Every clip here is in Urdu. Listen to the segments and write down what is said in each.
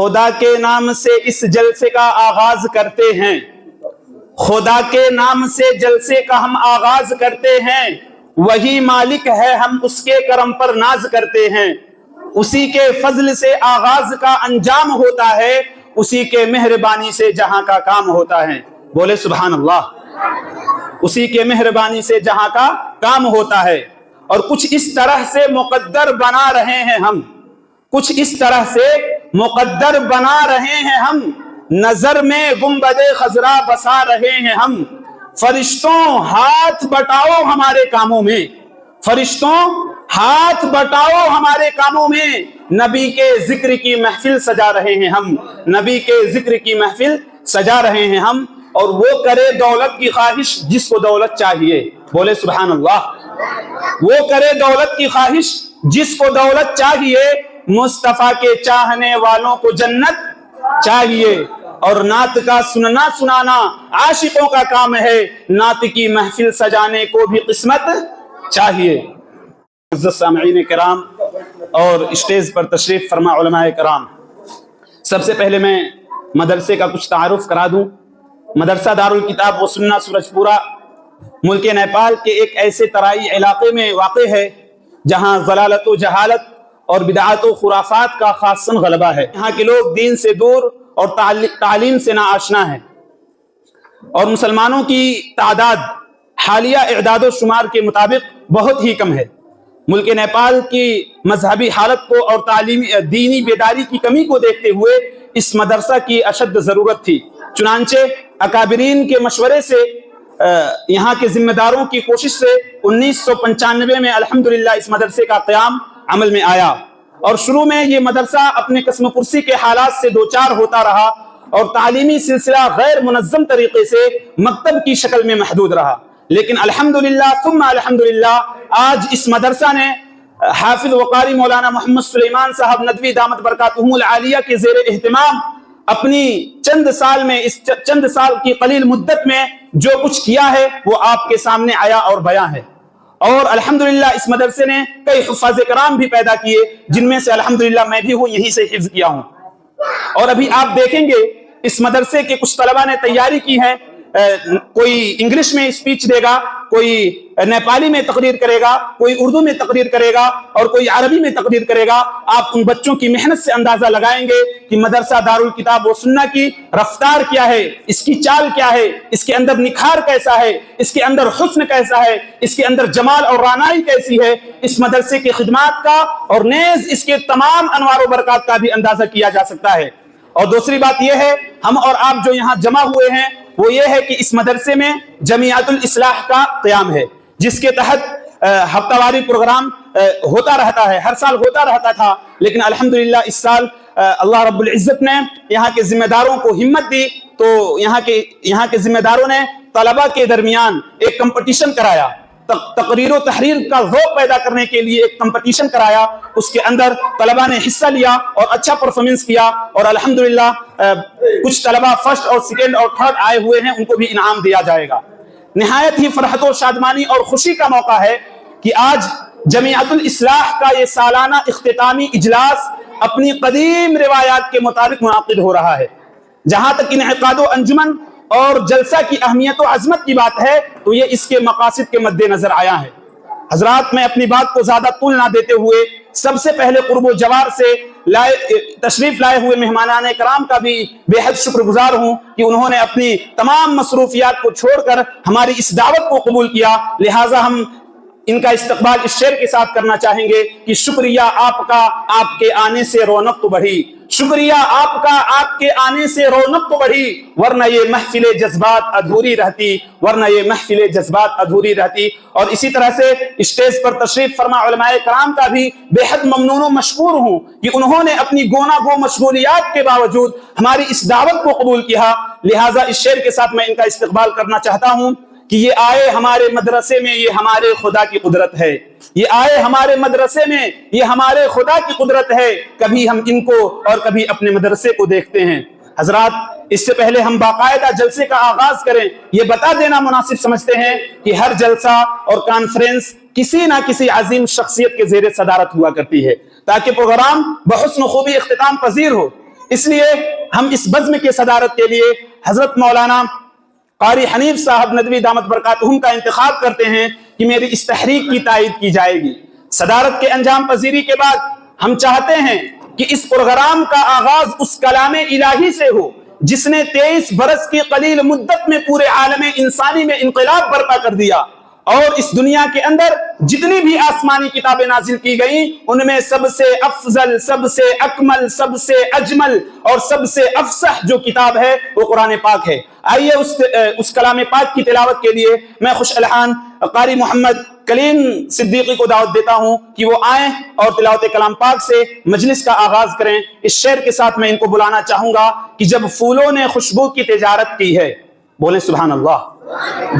خدا کے نام سے اس جلسے کا آغاز کرتے ہیں، خدا کے نام سے جلسے کا ہم آغاز کرتے ہیں، وہی مالک ہے ہم اس کے کرم پر ناز کرتے ہیں، اسی کے فضل سے آغاز کا انجام ہوتا ہے، اسی کے مہربانی سے جہاں کا کام ہوتا ہے۔ بولے سبحان اللہ۔ اسی کے مہربانی سے جہاں کا کام ہوتا ہے۔ اور کچھ اس طرح سے مقدر بنا رہے ہیں ہم، کچھ اس طرح سے مقدر بنا رہے ہیں ہم، نظر میں گنبد خضرا بسا رہے ہیں ہم، فرشتوں ہاتھ بٹاؤ ہمارے کاموں میں، فرشتوں ہاتھ بٹاؤ ہمارے کاموں میں، نبی کے ذکر کی محفل سجا رہے ہیں ہم، نبی کے ذکر کی محفل سجا رہے ہیں ہم۔ اور وہ کرے دولت کی خواہش جس کو دولت چاہیے، بولے سبحان اللہ۔ وہ کرے دولت کی خواہش جس کو دولت چاہیے، مصطفیٰ کے چاہنے والوں کو جنت چاہیے، اور نعت کا سننا سنانا عاشقوں کا کام ہے، نعت کی محفل سجانے کو بھی قسمت چاہیے۔ عزت سامعین کرام اور اسٹیج پر تشریف فرما علماء کرام، سب سے پہلے میں مدرسے کا کچھ تعارف کرا دوں۔ مدرسہ دارالکتاب و سنہ سورج پورہ ملک نیپال کے ایک ایسے ترائی علاقے میں واقع ہے جہاں ضلالت و جہالت اور بدعات و خرافات کا خاصاً غلبہ ہے۔ یہاں کے لوگ دین سے دور اور تعلیم سے ناآشنا ہیں، اور مسلمانوں کی تعداد حالیہ اعداد و شمار کے مطابق بہت ہی کم ہے۔ ملک نیپال کی مذہبی حالت کو اور تعلیمی دینی بیداری کی کمی کو دیکھتے ہوئے اس مدرسہ کی اشد ضرورت تھی۔ چنانچہ اکابرین کے مشورے سے، یہاں کے ذمہ داروں کی کوشش سے 1995 میں الحمدللہ اس مدرسے کا قیام عمل میں آیا، اور شروع میں یہ مدرسہ اپنے قسم پرسی کے حالات سے دوچار ہوتا رہا اور تعلیمی سلسلہ غیر منظم طریقے سے مکتب کی شکل میں محدود رہا، لیکن الحمدللہ ثم الحمدللہ آج اس مدرسہ نے حافظ وقاری مولانا محمد سلیمان صاحب ندوی دامت برکاتہم العالیہ کے زیر اہتمام اپنی چند سال کی قلیل مدت میں جو کچھ کیا ہے وہ آپ کے سامنے آیا اور بیاں ہے۔ اور الحمدللہ اس مدرسے نے کئی حفاظ کرام بھی پیدا کیے، جن میں سے الحمدللہ میں بھی ہوں، یہیں سے حفظ کیا ہوں۔ اور ابھی آپ دیکھیں گے اس مدرسے کے کچھ طلبہ نے تیاری کی ہے، کوئی انگلش میں اسپیچ دے گا، کوئی نیپالی میں تقریر کرے گا، کوئی اردو میں تقریر کرے گا، اور کوئی عربی میں تقریر کرے گا۔ آپ ان بچوں کی محنت سے اندازہ لگائیں گے کہ مدرسہ دارالکتاب و سنہ کی رفتار کیا ہے، اس کی چال کیا ہے، اس کے اندر نکھار کیسا ہے، اس کے اندر حسن کیسا ہے، اس کے اندر جمال اور رانائی کیسی ہے۔ اس مدرسے کی خدمات کا اور نیز اس کے تمام انوار و برکات کا بھی اندازہ کیا جا سکتا ہے۔ اور دوسری بات یہ ہے، ہم اور آپ جو یہاں جمع ہوئے ہیں وہ یہ ہے کہ اس مدرسے میں جمعیت الاصلاح کا قیام ہے، جس کے تحت ہفتہ واری پروگرام ہوتا رہتا ہے، ہر سال ہوتا رہتا تھا، لیکن الحمدللہ اس سال اللہ رب العزت نے یہاں کے ذمہ داروں کو ہمت دی، تو یہاں کے ذمہ داروں نے طلبہ کے درمیان ایک کمپٹیشن کرایا، تقریر و تحریر کا ذوق پیدا کرنے کے لیے ایک کمپٹیشن کرایا۔ اس کے اندر طلبہ نے حصہ لیا اور اچھا پرفارمنس کیا، اور الحمدللہ کچھ طلبہ فرسٹ اور سیکنڈ اور تھرڈ آئے ہوئے ہیں، ان کو بھی انعام دیا جائے گا۔ نہایت ہی فرحت و شادمانی اور خوشی کا موقع ہے کہ آج جمعیت الاصلاح کا یہ سالانہ اختتامی اجلاس اپنی قدیم روایات کے مطابق منعقد ہو رہا ہے۔ جہاں تک انعقاد و انجمن اور جلسہ کی اہمیت و عظمت کی بات ہے تو یہ اس کے مقاصد کے مد نظر آیا ہے۔ حضرات، میں اپنی بات کو زیادہ طول نہ دیتے ہوئے سب سے پہلے قرب و جوار سے تشریف لائے ہوئے مہمانان کرام کا بھی بے حد شکر گزار ہوں کہ انہوں نے اپنی تمام مصروفیات کو چھوڑ کر ہماری اس دعوت کو قبول کیا، لہٰذا ہم ان کا استقبال اس شعر کے ساتھ کرنا چاہیں گے کہ شکریہ آپ کا، آپ کے آنے سے رونق تو بڑھی، شکریہ آپ کا، آپ کے آنے سے رونق تو بڑھی، ورنہ یہ محفل جذبات ادھوری رہتی، ورنہ یہ محفل جذبات ادھوری رہتی۔ اور اسی طرح سے اسٹیج پر تشریف فرما علماء کرام کا بھی بے حد ممنون و مشکور ہوں کہ انہوں نے اپنی گونا گو مشغولیات کے باوجود ہماری اس دعوت کو قبول کیا، لہٰذا اس شعر کے ساتھ میں ان کا استقبال کرنا چاہتا ہوں کہ یہ آئے ہمارے مدرسے میں، یہ ہمارے خدا کی قدرت ہے، یہ آئے ہمارے مدرسے میں، یہ ہمارے خدا کی قدرت ہے، کبھی ہم ان کو اور کبھی اپنے مدرسے کو دیکھتے ہیں۔ حضرات، اس سے پہلے ہم باقاعدہ جلسے کا آغاز کریں، یہ بتا دینا مناسب سمجھتے ہیں کہ ہر جلسہ اور کانفرنس کسی نہ کسی عظیم شخصیت کے زیر صدارت ہوا کرتی ہے تاکہ پروگرام بحسن خوبی اختتام پذیر ہو۔ اس لیے ہم اس بزم کی صدارت کے لیے حضرت مولانا قاری حنیف صاحب ندوی دامت برکاتہم کا انتخاب کرتے ہیں کہ میری اس تحریک کی تائید کی جائے گی۔ صدارت کے انجام پذیری کے بعد ہم چاہتے ہیں کہ اس پروگرام کا آغاز اس کلام الہی سے ہو جس نے 23 برس کی قلیل مدت میں پورے عالم انسانی میں انقلاب برپا کر دیا، اور اس دنیا کے اندر جتنی بھی آسمانی کتابیں نازل کی گئیں ان میں سب سے افضل، سب سے اکمل، سب سے اجمل اور سب سے افصح جو کتاب ہے وہ قرآن پاک ہے۔ آئیے اس کلام پاک کی تلاوت کے لیے میں خوش الحان قاری محمد کلیم صدیقی کو دعوت دیتا ہوں کہ وہ آئیں اور تلاوت کلام پاک سے مجلس کا آغاز کریں۔ اس شعر کے ساتھ میں ان کو بلانا چاہوں گا کہ جب پھولوں نے خوشبو کی تجارت کی ہے، بولیں سبحان اللہ،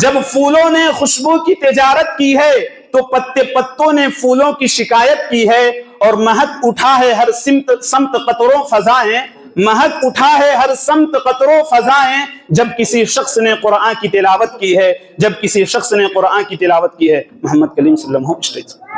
جب پھولوں نے خوشبو کی تجارت کی ہے تو پتے پتوں نے پھولوں کی شکایت کی ہے، اور مہک اٹھا ہے ہر سمت قطروں فضائیں، مہک اٹھا ہے ہر سمت قطروں فضائیں، جب کسی شخص نے قرآن کی تلاوت کی ہے، جب کسی شخص نے قرآن کی تلاوت کی ہے۔ محمد کلیم صلی اللہ علیہ وسلم